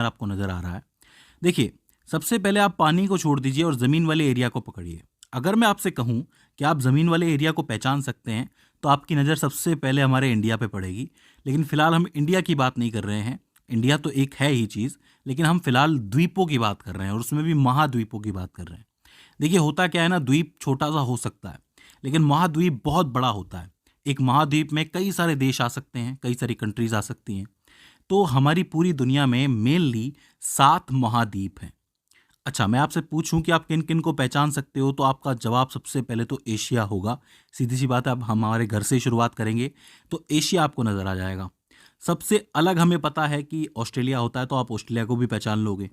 आपको नजर आ रहा है। देखिए, सबसे पहले आप पानी को छोड़ दीजिए और ज़मीन वाले एरिया को पकड़िए। अगर मैं आपसे कहूँ कि आप ज़मीन वाले एरिया को पहचान सकते हैं, तो आपकी नज़र सबसे पहले हमारे इंडिया पे पड़ेगी। लेकिन फ़िलहाल हम इंडिया की बात नहीं कर रहे हैं। इंडिया तो एक है ही चीज़, लेकिन हम फ़िलहाल द्वीपों की बात कर रहे हैं और उसमें भी महाद्वीपों की बात कर रहे हैं। देखिए, होता क्या है ना, द्वीप छोटा-सा हो सकता है, लेकिन महाद्वीप बहुत बड़ा होता है। एक महाद्वीप में कई सारे देश आ सकते हैं, कई सारी कंट्रीज़ आ सकती हैं। तो हमारी पूरी दुनिया में मेनली 7 महाद्वीप हैं। अच्छा, मैं आपसे पूछूं कि आप किन किन को पहचान सकते हो, तो आपका जवाब सबसे पहले तो एशिया होगा। सीधी सी बात है, अब हम हमारे घर से ही शुरुआत करेंगे तो एशिया आपको नज़र आ जाएगा। सबसे अलग हमें पता है कि ऑस्ट्रेलिया होता है, तो आप ऑस्ट्रेलिया को भी पहचान लोगे।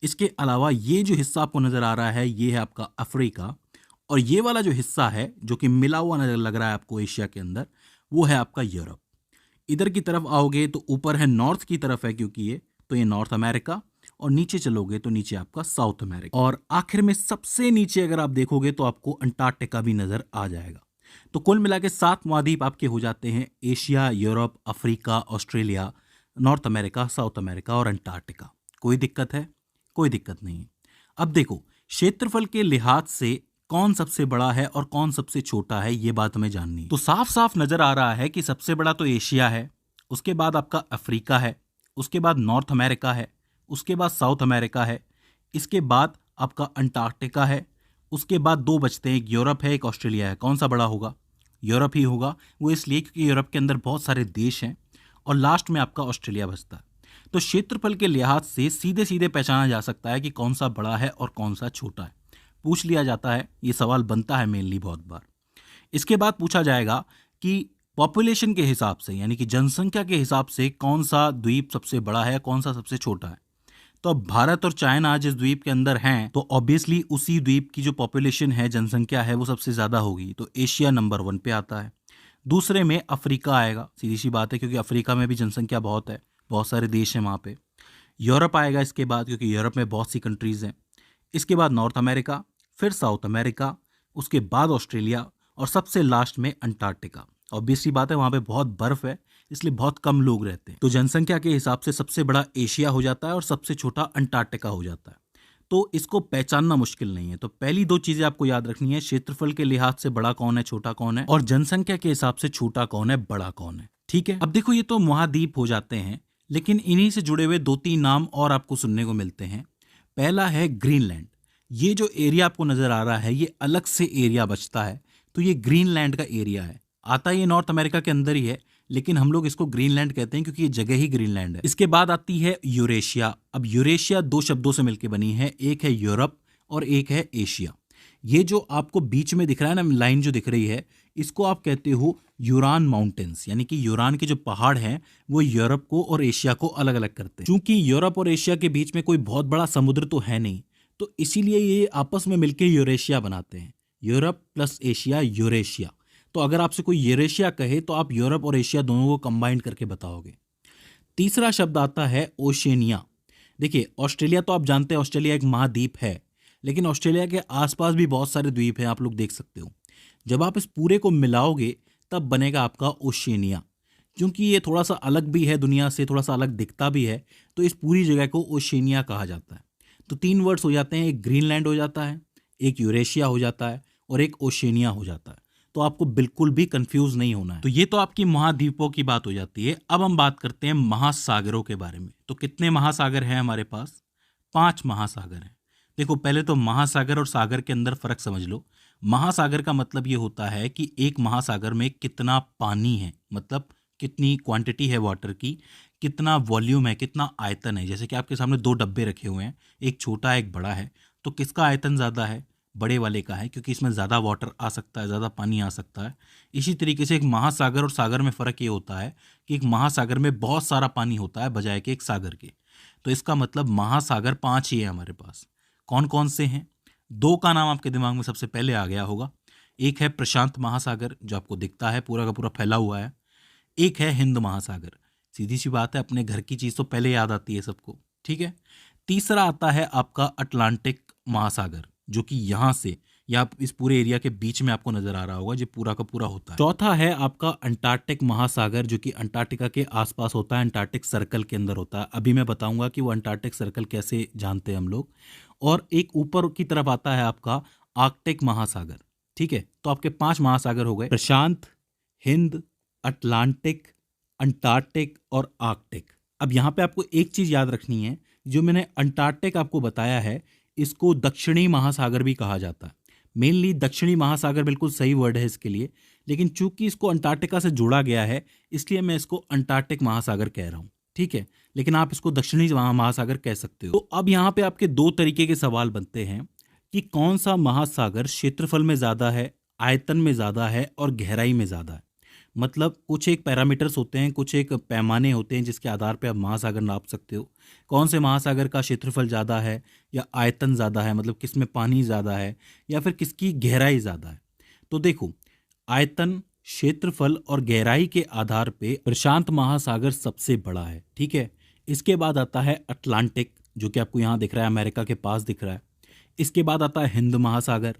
इसके अलावा ये जो हिस्सा आपको नज़र आ रहा है, ये है आपका अफ्रीका। और ये वाला जो हिस्सा है, जो कि मिला हुआ नज़र लग रहा है आपको एशिया के अंदर, वो है आपका यूरोप। इधर की तरफ आओगे तो ऊपर है, नॉर्थ की तरफ है क्योंकि ये, तो ये नॉर्थ अमेरिका। और नीचे चलोगे तो नीचे आपका साउथ अमेरिका। और आखिर में सबसे नीचे अगर आप देखोगे तो आपको अंटार्कटिका भी नजर आ जाएगा। तो कुल मिला के 7 महाद्वीप आपके हो जाते हैं: Asia, Europe, Africa, Australia, north America, south America और अंटार्कटिका। कोई दिक्कत है? कोई दिक्कत नहीं है। अब देखो, क्षेत्रफल के लिहाज से कौन सबसे बड़ा है और कौन सबसे छोटा है, ये बात हमें जाननी है। तो साफ साफ नजर आ रहा है कि सबसे बड़ा तो एशिया है, उसके बाद आपका अफ्रीका है, उसके बाद नॉर्थ अमेरिका है, उसके बाद साउथ अमेरिका है, इसके बाद आपका अंटार्कटिका है, उसके बाद 2 बचते हैं, एक यूरोप है, एक ऑस्ट्रेलिया है। कौन सा बड़ा होगा? यूरोप ही होगा। वो इसलिए क्योंकि यूरोप के अंदर बहुत सारे देश हैं। और लास्ट में आपका ऑस्ट्रेलिया बचता है। तो क्षेत्रफल के लिहाज से सीधे सीधे पहचाना जा सकता है कि कौन सा बड़ा है और कौन सा छोटा है। पूछ लिया जाता है, ये सवाल बनता है मेनली बहुत बार। इसके बाद पूछा जाएगा कि पॉपुलेशन के हिसाब से, यानी कि जनसंख्या के हिसाब से, कौन सा द्वीप सबसे बड़ा है, कौन सा सबसे छोटा है। तो अब भारत और चाइना जिस द्वीप के अंदर हैं, तो ऑब्वियसली उसी द्वीप की जो पॉपुलेशन है, जनसंख्या है, वो सबसे ज़्यादा होगी। तो एशिया नंबर 1 पे आता है। दूसरे में अफ्रीका आएगा, सीधी सी बात है, क्योंकि अफ्रीका में भी जनसंख्या बहुत है, बहुत सारे देश हैं वहाँ पे। यूरोप आएगा इसके बाद, क्योंकि यूरोप में बहुत सी कंट्रीज़ हैं। इसके बाद नॉर्थ अमेरिका, फिर साउथ अमेरिका, उसके बाद ऑस्ट्रेलिया और सबसे लास्ट में अंटार्कटिका। ऑब्वियसली बात है, वहाँ पे बहुत बर्फ है, इसलिए बहुत कम लोग रहते हैं। तो जनसंख्या के हिसाब से सबसे बड़ा एशिया हो जाता है और सबसे छोटा अंटार्कटिका हो जाता है। तो इसको पहचानना मुश्किल नहीं है। तो पहली 2 चीजें आपको याद रखनी है: क्षेत्रफल के लिहाज से बड़ा कौन है, छोटा कौन है, और जनसंख्या के हिसाब से छोटा कौन है, बड़ा कौन है। ठीक है, अब देखो, ये तो महाद्वीप हो जाते हैं, लेकिन इन्हीं से जुड़े हुए 2-3 नाम और आपको सुनने को मिलते हैं। पहला है ग्रीनलैंड। ये जो एरिया आपको नजर आ रहा है, ये अलग से एरिया बचता है, तो ये ग्रीनलैंड का एरिया है। आता ये नॉर्थ अमेरिका के अंदर ही है, लेकिन हम लोग इसको ग्रीनलैंड कहते हैं क्योंकि ये जगह ही ग्रीनलैंड है। इसके बाद आती है यूरेशिया। अब यूरेशिया 2 शब्दों से मिलकर बनी है, एक है यूरोप और एक है एशिया। ये जो आपको बीच में दिख रहा है ना, लाइन जो दिख रही है, इसको आप कहते हो यूरान माउंटेन्स, यानी कि यूरान के जो पहाड़ हैं, वो यूरोप को और एशिया को अलग अलग करते हैं। क्योंकि यूरोप और एशिया के बीच में कोई बहुत बड़ा समुद्र तो है नहीं, तो इसीलिए ये आपस में मिलकर यूरेशिया बनाते हैं। Europe plus Asia, Eurasia. तो अगर आपसे कोई यूरेशिया कहे, तो आप यूरोप और एशिया दोनों को कंबाइन करके बताओगे। तीसरा शब्द आता है ओशेनिया। देखिए, ऑस्ट्रेलिया तो आप जानते हैं, ऑस्ट्रेलिया एक महाद्वीप है, लेकिन ऑस्ट्रेलिया के आसपास भी बहुत सारे द्वीप हैं, आप लोग देख सकते हो। जब आप इस पूरे को मिलाओगे, तब बनेगा आपका ओशेनिया। क्योंकि ये थोड़ा सा अलग भी है, दुनिया से थोड़ा सा अलग दिखता भी है, तो इस पूरी जगह को ओशेनिया कहा जाता है। तो 3 वर्ड्स हो जाते हैं, एक ग्रीनलैंड हो जाता है, एक यूरेशिया हो जाता है और एक ओशेनिया हो जाता है। तो आपको बिल्कुल भी कंफ्यूज नहीं होना है। तो ये तो आपकी महाद्वीपों की बात हो जाती है। अब हम बात करते हैं महासागरों के बारे में। तो कितने महासागर हैं हमारे पास? 5 महासागर हैं। देखो, पहले तो महासागर और सागर के अंदर फर्क समझ लो। महासागर का मतलब ये होता है कि एक महासागर में कितना पानी है, मतलब कितनी क्वांटिटी है वाटर की, कितना वॉल्यूम है, कितना आयतन है। जैसे कि आपके सामने 2 डब्बे रखे हुए हैं, एक छोटा है, एक बड़ा है। तो किसका आयतन ज़्यादा है? बड़े वाले का है, क्योंकि इसमें ज़्यादा वाटर आ सकता है, ज़्यादा पानी आ सकता है। इसी तरीके से एक महासागर और सागर में फ़र्क ये होता है कि एक महासागर में बहुत सारा पानी होता है बजाय कि एक सागर के। तो इसका मतलब महासागर 5 ही है हमारे पास। कौन कौन से हैं? 2 का नाम आपके दिमाग में सबसे पहले आ गया होगा। एक है प्रशांत महासागर, जो आपको दिखता है पूरा का पूरा फैला हुआ है। एक है हिंद महासागर। सीधी सी बात है, अपने घर की चीज़ तो पहले याद आती है सबको। ठीक है। तीसरा आता है आपका अटलांटिक महासागर, जो कि यहाँ से या आप इस पूरे एरिया के बीच में आपको नजर आ रहा होगा, जो पूरा का पूरा होता है। चौथा है आपका अंटार्कटिक महासागर, जो कि अंटार्कटिका के आसपास होता है, अंटार्कटिक सर्कल के अंदर होता है। अभी मैं बताऊंगा कि वो अंटार्कटिक सर्कल कैसे जानते हैं हम लोग। और एक ऊपर की तरफ आता है आपका आर्कटिक महासागर। ठीक है, तो आपके 5 महासागर हो गए, प्रशांत, हिंद, अटलांटिक, अंटार्कटिक और आर्कटिक। अब यहाँ पे आपको एक चीज याद रखनी है, जो मैंने अंटार्कटिक आपको बताया है, इसको दक्षिणी महासागर भी कहा जाता है। मेनली दक्षिणी महासागर बिल्कुल सही वर्ड है इसके लिए, लेकिन चूंकि इसको अंटार्कटिका से जोड़ा गया है, इसलिए मैं इसको अंटार्कटिक महासागर कह रहा हूँ। ठीक है, लेकिन आप इसको दक्षिणी महासागर कह सकते हो। तो अब यहाँ पे आपके 2 तरीके के सवाल बनते हैं कि कौन सा महासागर क्षेत्रफल में ज्यादा है, आयतन में ज्यादा है और गहराई में ज्यादा है। मतलब कुछ एक पैरामीटर्स होते हैं, कुछ एक पैमाने होते हैं जिसके आधार पे आप महासागर नाप सकते हो। कौन से महासागर का क्षेत्रफल ज़्यादा है या आयतन ज़्यादा है, मतलब किस में पानी ज़्यादा है या फिर किसकी गहराई ज़्यादा है। तो देखो, आयतन, क्षेत्रफल और गहराई के आधार पे प्रशांत महासागर सबसे बड़ा है। ठीक है, इसके बाद आता है अटलांटिक, जो कि आपको यहाँ दिख रहा है, अमेरिका के पास दिख रहा है। इसके बाद आता है हिंद महासागर,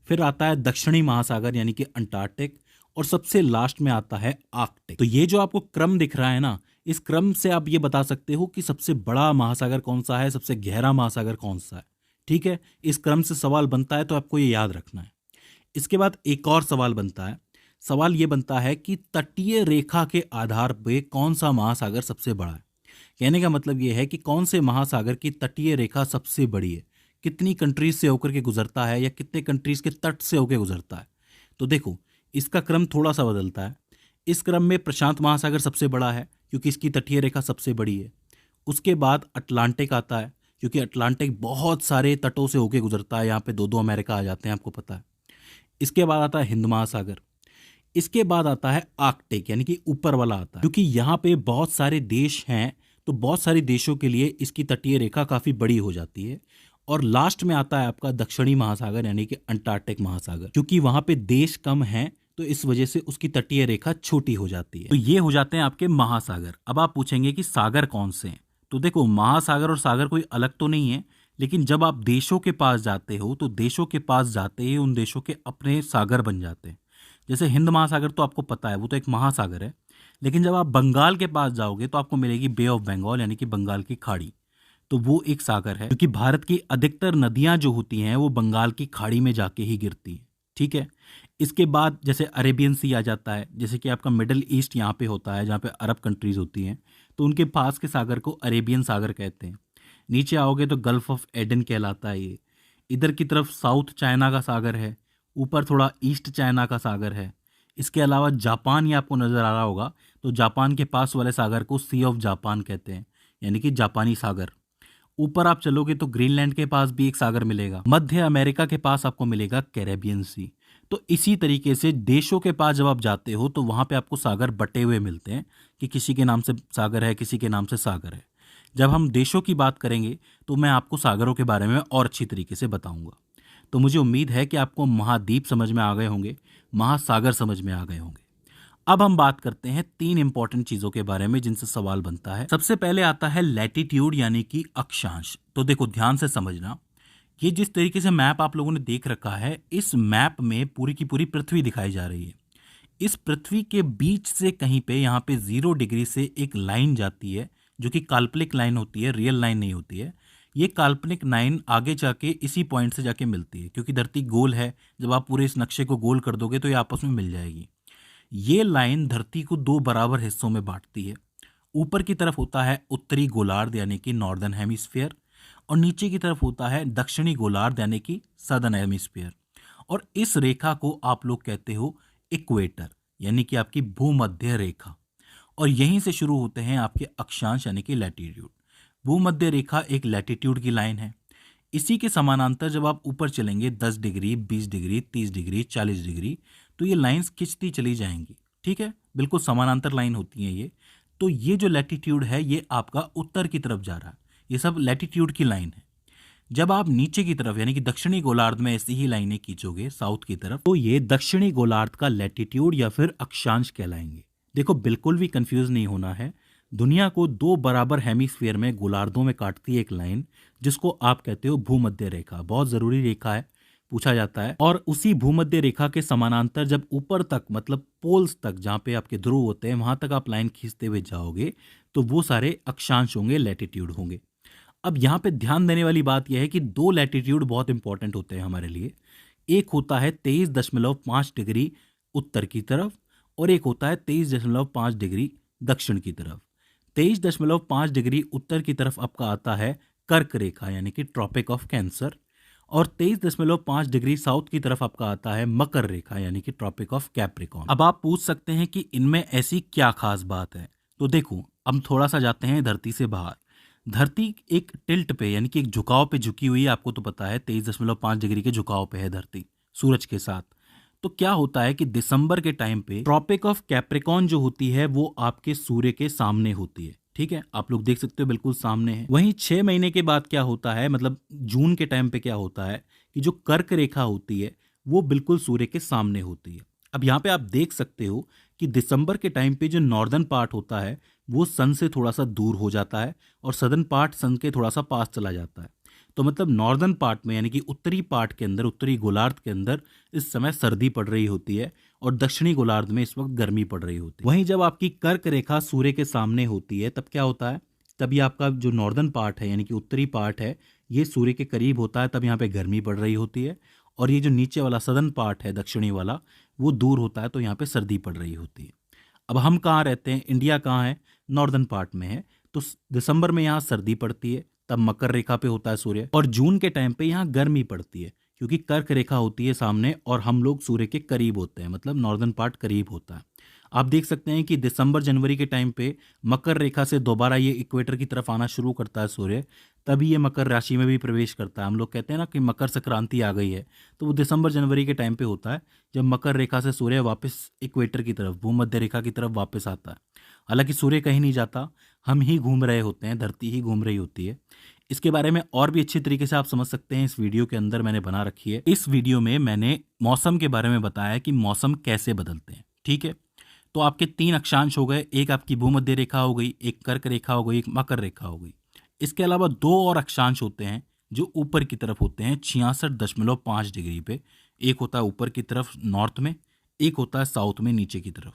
फिर आता है दक्षिणी महासागर यानी कि अंटार्कटिक, और सबसे लास्ट में आता है आर्कटिक। तो ये जो आपको क्रम दिख रहा है ना, इस क्रम से आप ये बता सकते हो कि सबसे बड़ा महासागर कौन सा है, सबसे गहरा महासागर कौन सा है। ठीक है, इस क्रम से सवाल बनता है, तो आपको ये याद रखना है। इसके बाद एक और सवाल बनता है। सवाल ये बनता है कि तटीय रेखा के आधार पे कौन सा महासागर सबसे बड़ा है। कहने का मतलब ये है कि कौन से महासागर की तटीय रेखा सबसे बड़ी है, कितनी कंट्रीज से होकर के गुजरता है या कितने कंट्रीज के तट से होकर गुजरता है। तो देखो, इसका क्रम थोड़ा सा बदलता है। इस क्रम में प्रशांत महासागर सबसे बड़ा है क्योंकि इसकी तटीय रेखा सबसे बड़ी है। उसके बाद अटलांटिक आता है, क्योंकि अटलांटिक बहुत सारे तटों से होकर गुजरता है, यहाँ पे 2-2 अमेरिका आ जाते हैं, आपको पता है। इसके बाद आता है हिंद महासागर। इसके बाद आता है आर्कटिक, यानी कि ऊपर वाला आता है, क्योंकि यहाँ पे बहुत सारे देश हैं, तो बहुत सारे देशों के लिए इसकी तटीय रेखा काफ़ी बड़ी हो जाती है। और लास्ट में आता है आपका दक्षिणी महासागर यानी कि अंटार्कटिक महासागर, क्योंकि वहाँ पे देश कम हैं, तो इस वजह से उसकी तटीय रेखा छोटी हो जाती है। तो ये हो जाते हैं आपके महासागर। अब आप पूछेंगे कि सागर कौन से हैं, तो देखो, महासागर और सागर कोई अलग तो नहीं है, लेकिन जब आप देशों के पास जाते हो तो देशों के पास जाते ही उन देशों के अपने सागर बन जाते हैं। जैसे हिंद महासागर तो आपको पता है, वो तो एक महासागर है, लेकिन जब आप बंगाल के पास जाओगे तो आपको मिलेगी बे ऑफ बंगाल यानी कि बंगाल की खाड़ी, तो वो एक सागर है, क्योंकि भारत की अधिकतर नदियां जो होती हैं वो बंगाल की खाड़ी में जाके ही गिरती हैं। ठीक है, इसके बाद जैसे अरेबियन सी आ जाता है, जैसे कि आपका मिडल ईस्ट यहाँ पे होता है, जहाँ पे अरब कंट्रीज होती हैं, तो उनके पास के सागर को अरेबियन सागर कहते हैं। नीचे आओगे तो गल्फ ऑफ एडन कहलाता है ये। इधर की तरफ साउथ चाइना का सागर है, ऊपर थोड़ा ईस्ट चाइना का सागर है। इसके अलावा जापान ये आपको नज़र आ रहा होगा, तो जापान के पास वाले सागर को सी ऑफ जापान कहते हैं, यानी कि जापानी सागर। ऊपर आप चलोगे तो ग्रीनलैंड के पास भी एक सागर मिलेगा, मध्य अमेरिका के पास आपको मिलेगा कैरेबियन सी। तो इसी तरीके से देशों के पास जब आप जाते हो तो वहाँ पे आपको सागर बटे हुए मिलते हैं कि किसी के नाम से सागर है, किसी के नाम से सागर है। जब हम देशों की बात करेंगे तो मैं आपको सागरों के बारे में और अच्छी तरीके से बताऊंगा। तो मुझे उम्मीद है कि आपको महाद्वीप समझ में आ गए होंगे, महासागर समझ में आ गए होंगे। अब हम बात करते हैं 3 इंपॉर्टेंट चीजों के बारे में जिनसे सवाल बनता है। सबसे पहले आता है लैटिट्यूड यानी कि अक्षांश। तो देखो, ध्यान से समझना, ये जिस तरीके से मैप आप लोगों ने देख रखा है, इस मैप में पूरी की पूरी पृथ्वी दिखाई जा रही है। इस पृथ्वी के बीच से कहीं पे यहाँ पे 0 डिग्री से एक लाइन जाती है, जो कि काल्पनिक लाइन होती है, रियल लाइन नहीं होती है। ये काल्पनिक लाइन आगे जाके इसी पॉइंट से जाके मिलती है, क्योंकि धरती गोल है। जब आप पूरे इस नक्शे को गोल कर दोगे तो ये आपस में मिल जाएगी। ये लाइन धरती को 2 बराबर हिस्सों में बांटती है। ऊपर की तरफ होता है उत्तरी गोलार्ध यानी कि नॉर्दर्न हेमिस्फीयर, और नीचे की तरफ होता है दक्षिणी गोलार्ध यानी कि सदर्न हेमिस्फीयर। और इस रेखा को आप लोग कहते हो इक्वेटर यानी कि आपकी भूमध्य रेखा, और यहीं से शुरू होते हैं आपके अक्षांश यानी कि लैटिट्यूड। भूमध्य रेखा एक लैटिट्यूड की लाइन है। इसी के समानांतर जब आप ऊपर चलेंगे 10 डिग्री, 20 डिग्री, 30 डिग्री, 40 डिग्री, तो ये लाइंस खिंचती चली जाएंगी। ठीक है, बिल्कुल समानांतर लाइन होती है ये। तो ये जो लैटिट्यूड है ये आपका उत्तर की तरफ जा रहा है, ये सब लैटिट्यूड की लाइन है। जब आप नीचे की तरफ यानी कि दक्षिणी गोलार्ध में ऐसी ही लाइनें खींचोगे साउथ की तरफ, तो ये दक्षिणी गोलार्ध का लैटिट्यूड या फिर अक्षांश कहलाएंगे। देखो, बिल्कुल भी कंफ्यूज नहीं होना है। दुनिया को 2 बराबर हेमिस्फीयर में गोलार्धों में काटती है एक लाइन, जिसको आप कहते हो भूमध्य रेखा। बहुत जरूरी रेखा है, पूछा जाता है। और उसी भूमध्य रेखा के समानांतर जब ऊपर तक मतलब पोल्स तक जहाँ पे आपके ध्रुव होते हैं वहां तक आप लाइन खींचते हुए जाओगे तो वो सारे अक्षांश होंगे, लैटिट्यूड होंगे। अब यहाँ पे ध्यान देने वाली बात यह है कि दो लैटिट्यूड बहुत इंपॉर्टेंट होते हैं हमारे लिए। एक होता है 23.5 डिग्री उत्तर की तरफ और एक होता है 23.5 डिग्री दक्षिण की तरफ। 23.5 डिग्री उत्तर की तरफ आपका आता है कर्क रेखा यानी कि ट्रॉपिक ऑफ कैंसर और 23.5 डिग्री साउथ की तरफ आपका आता है मकर रेखा यानी कि ट्रॉपिक ऑफ कैप्रिकॉर्न। अब आप पूछ सकते हैं कि इनमें ऐसी क्या खास बात है। तो देखो, अब थोड़ा सा जाते हैं धरती से बाहर। धरती एक टिल्ट पे यानी कि एक झुकाव पे झुकी हुई है, आपको तो पता है 23.5 डिग्री के झुकाव पे है धरती सूरज के साथ। तो क्या होता है कि दिसंबर के टाइम पे ट्रॉपिक ऑफ कैप्रिकॉर्न जो होती है वो आपके सूर्य के सामने होती है। ठीक है, आप लोग देख सकते हो बिल्कुल सामने है। वहीं 6 महीने के बाद क्या होता है, मतलब जून के टाइम पे क्या होता है कि जो कर्क रेखा होती है वो बिल्कुल सूर्य के सामने होती है। अब यहाँ पे आप देख सकते हो कि दिसंबर के टाइम पे जो नॉर्दर्न पार्ट होता है वो सन से थोड़ा सा दूर हो जाता है और सदर्न पार्ट सन के थोड़ा सा पास चला जाता है। तो मतलब नॉर्दर्न पार्ट में यानी कि उत्तरी पार्ट के अंदर, उत्तरी गोलार्ध के अंदर इस समय सर्दी पड़ रही होती है और दक्षिणी गोलार्ध में इस वक्त गर्मी पड़ रही होती है। वहीं जब आपकी कर्क रेखा सूर्य के सामने होती है तब क्या होता है, तभी आपका जो नॉर्दर्न पार्ट है यानी कि उत्तरी पार्ट है ये सूर्य के करीब होता है, तब यहाँ पे गर्मी पड़ रही होती है। और ये जो नीचे वाला सदर्न पार्ट है दक्षिणी वाला वो दूर होता है, तो यहाँ पे सर्दी पड़ रही होती है। अब हम कहाँ रहते हैं, इंडिया कहाँ है, नॉर्दर्न पार्ट में है। तो दिसंबर में यहाँ सर्दी पड़ती है, तब मकर रेखा पे होता है सूर्य, और जून के टाइम पे यहाँ गर्मी पड़ती है क्योंकि कर्क रेखा होती है सामने और हम लोग सूर्य के करीब होते हैं, मतलब नॉर्दर्न पार्ट करीब होता है। आप देख सकते हैं कि दिसंबर जनवरी के टाइम पे मकर रेखा से दोबारा ये इक्वेटर की तरफ आना शुरू करता है सूर्य, तभी ये मकर राशि में भी प्रवेश करता है। हम लोग कहते हैं ना कि मकर संक्रांति आ गई है, तो वो दिसंबर जनवरी के टाइम पे होता है जब मकर रेखा से सूर्य वापस इक्वेटर की तरफ, भूमध्य रेखा की तरफ वापस आता है। हालांकि सूर्य कहीं नहीं जाता, हम ही घूम रहे होते हैं, धरती ही घूम रही होती है। इसके बारे में और भी अच्छी तरीके से आप समझ सकते हैं, इस वीडियो के अंदर मैंने बना रखी है। इस वीडियो में मैंने मौसम के बारे में बताया कि मौसम कैसे बदलते हैं। ठीक है, तो आपके 3 अक्षांश हो गए, एक आपकी भूमध्य रेखा हो गई, एक कर्क रेखा हो गई, एक मकर रेखा हो गई। इसके अलावा 2 और अक्षांश होते हैं जो ऊपर की तरफ होते हैं 66.5 डिग्री पे। एक होता है ऊपर की तरफ नॉर्थ में, एक होता है साउथ में नीचे की तरफ।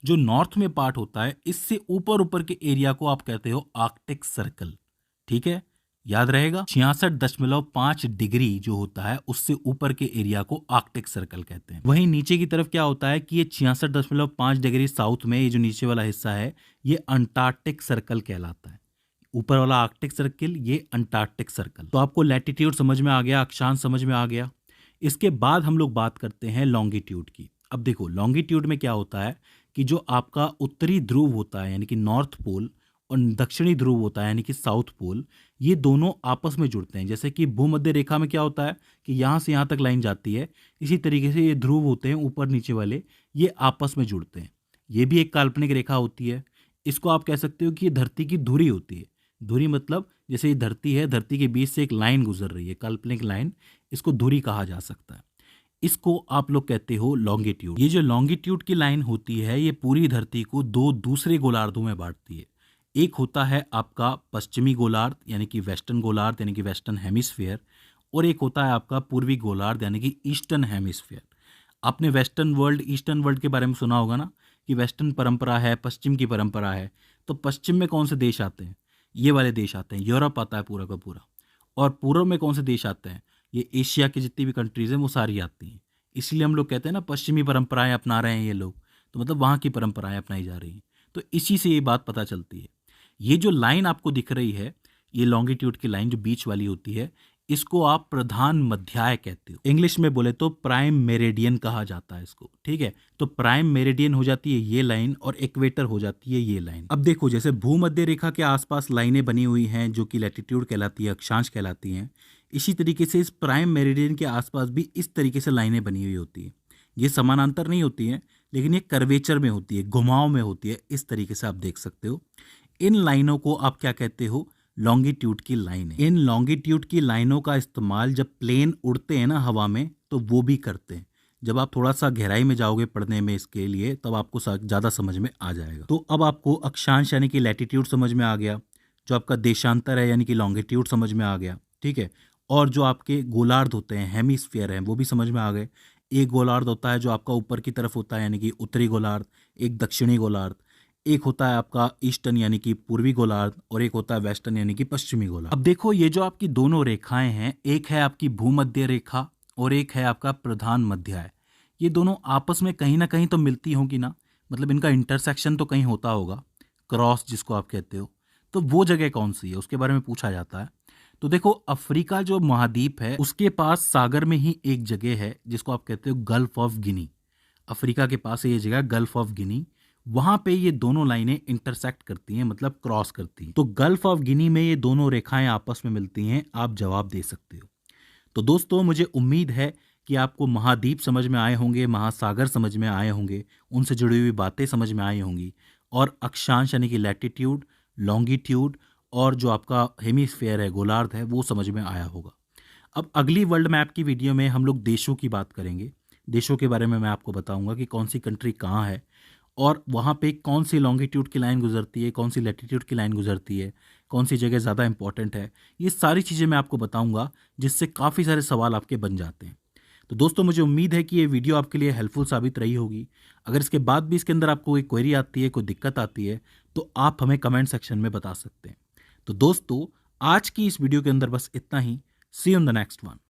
जो नॉर्थ में पार्ट होता है इससे ऊपर ऊपर के एरिया को आप कहते हो आर्कटिक सर्कल। ठीक है, याद रहेगा, 66.5 डिग्री जो होता है उससे ऊपर के एरिया को आर्कटिक सर्कल कहते हैं। वहीं नीचे की तरफ क्या होता है कि ये 66.5 डिग्री साउथ में ये जो नीचे वाला हिस्सा है ये अंटार्कटिक सर्कल कहलाता है। ऊपर वाला आर्कटिक सर्कल, ये अंटार्कटिक सर्कल। तो आपको लैटिट्यूड समझ में आ गया, अक्षांश समझ में आ गया। इसके बाद हम लोग बात करते हैं लॉन्गिट्यूड की। अब देखो, लॉन्गिट्यूड में क्या होता है कि जो आपका उत्तरी ध्रुव होता है यानी कि नॉर्थ पोल और दक्षिणी ध्रुव होता है यानी कि साउथ पोल, ये दोनों आपस में जुड़ते हैं। जैसे कि भूमध्य रेखा में क्या होता है कि यहाँ से यहाँ तक लाइन जाती है, इसी तरीके से ये ध्रुव होते हैं ऊपर नीचे वाले, ये आपस में जुड़ते हैं। ये भी एक काल्पनिक रेखा होती है। इसको आप कह सकते हो कि ये धरती की धुरी होती है। धुरी मतलब जैसे ये धरती है, धरती के बीच से एक लाइन गुजर रही है, काल्पनिक लाइन, इसको धुरी कहा जा सकता है। इसको आप लोग कहते हो लॉन्गिट्यूड। ये जो लॉन्गिट्यूड की लाइन होती है ये पूरी धरती को 2 दूसरे गोलार्धों में बांटती है। एक होता है आपका पश्चिमी गोलार्ध यानी कि वेस्टर्न गोलार्ध यानी कि वेस्टर्न हेमिस्फीयर, और एक होता है आपका पूर्वी गोलार्ध यानी कि ईस्टर्न हेमिस्फीयर। आपने वेस्टर्न वर्ल्ड, ईस्टर्न वर्ल्ड के बारे में सुना होगा ना कि वेस्टर्न परंपरा है, पश्चिम की परंपरा है। तो पश्चिम में कौन से देश आते हैं, ये वाले देश आते हैं, यूरोप आता है पूरा का पूरा। और पूर्व में कौन से देश आते हैं, ये एशिया की जितनी भी कंट्रीज हैं वो सारी आती हैं। इसलिए हम लोग कहते हैं ना पश्चिमी परंपराएं अपना रहे हैं ये लोग, तो मतलब वहाँ की परंपराएं अपनाई जा रही हैं। तो इसी से ये बात पता चलती है। ये जो लाइन आपको दिख रही है, ये लॉन्गिट्यूड की लाइन जो बीच वाली होती है, इसको आप प्रधान मध्याय कहते हो। इंग्लिश में बोले तो प्राइम मेरिडियन कहा जाता है इसको। ठीक है, तो प्राइम मेरिडियन हो जाती है ये लाइन और इक्वेटर हो जाती है ये लाइन। अब देखो, जैसे भूमध्य रेखा के आसपास लाइनें बनी हुई हैं जो कि लैटिट्यूड कहलाती है, अक्षांश कहलाती हैं, इसी तरीके से इस प्राइम मेरिडियन के आसपास भी इस तरीके से लाइनें बनी हुई होती है। ये समानांतर नहीं होती हैं, लेकिन ये कर्वेचर में होती है, घुमाव में होती है। इस तरीके से आप देख सकते हो। इन लाइनों को आप क्या कहते हो, लॉन्गिट्यूड की लाइन है। इन लॉन्गिट्यूड की लाइनों का इस्तेमाल जब प्लेन उड़ते हैं ना हवा में, तो वो भी करते हैं। जब आप थोड़ा सा गहराई में जाओगे पढ़ने में इसके लिए, तब आपको ज़्यादा समझ में आ जाएगा। तो अब आपको अक्षांश यानी कि लैटिट्यूड समझ में आ गया, जो आपका देशांतर है यानी कि लॉन्गिट्यूड समझ में आ गया। ठीक है, और जो आपके गोलार्ध होते हैं, हेमिस्फीयर हैं, वो भी समझ में आ गए। एक गोलार्ध होता है जो आपका ऊपर की तरफ होता है यानी कि उत्तरी गोलार्ध, एक दक्षिणी गोलार्ध, एक होता है आपका ईस्टर्न यानी कि पूर्वी गोलार्ध, और एक होता है वेस्टर्न यानी कि पश्चिमी गोलार्ध। अब देखो ये जो आपकी दोनों रेखाएं हैं, एक है आपकी भूमध्य रेखा और एक है आपका प्रधान मध्याय। ये दोनों आपस में कहीं ना कहीं तो मिलती होंगी ना, मतलब इनका इंटरसेक्शन तो कहीं होता होगा, क्रॉस जिसको आप कहते हो। तो वो जगह कौन सी है उसके बारे में पूछा जाता है। तो देखो अफ्रीका जो महाद्वीप है उसके पास सागर में ही एक जगह है जिसको आप कहते हो गल्फ ऑफ गिनी। अफ्रीका के पास है ये जगह गल्फ ऑफ गिनी। वहां पे ये दोनों लाइनें इंटरसेक्ट करती हैं, मतलब क्रॉस करती हैं। तो गल्फ ऑफ गिनी में ये दोनों रेखाएं आपस में मिलती हैं। आप जवाब दे सकते हो। तो दोस्तों मुझे उम्मीद है कि आपको महाद्वीप समझ में आए होंगे, महासागर समझ में आए होंगे, उनसे जुड़ी हुई बातें समझ में आई होंगी, और अक्षांश यानी कि लैटिट्यूड, लॉन्गिट्यूड, और जो आपका हेमिस्फेयर है, गोलार्ध है, वो समझ में आया होगा। अब अगली वर्ल्ड मैप की वीडियो में हम लोग देशों की बात करेंगे। देशों के बारे में मैं आपको बताऊंगा कि कौन सी कंट्री कहाँ है और वहाँ पे कौन सी लॉन्गिट्यूड की लाइन गुजरती है, कौन सी लैटिट्यूड की लाइन गुजरती है, कौन सी जगह ज़्यादा इंपॉर्टेंट है। ये सारी चीज़ें मैं आपको बताऊंगा जिससे काफ़ी सारे सवाल आपके बन जाते हैं। तो दोस्तों मुझे उम्मीद है कि ये वीडियो आपके लिए हेल्पफुल साबित रही होगी। अगर इसके बाद भी इसके अंदर आपको कोई क्वेरी आती है, कोई दिक्कत आती है, तो आप हमें कमेंट सेक्शन में बता सकते हैं। तो दोस्तों आज की इस वीडियो के अंदर बस इतना ही। See you in the next one.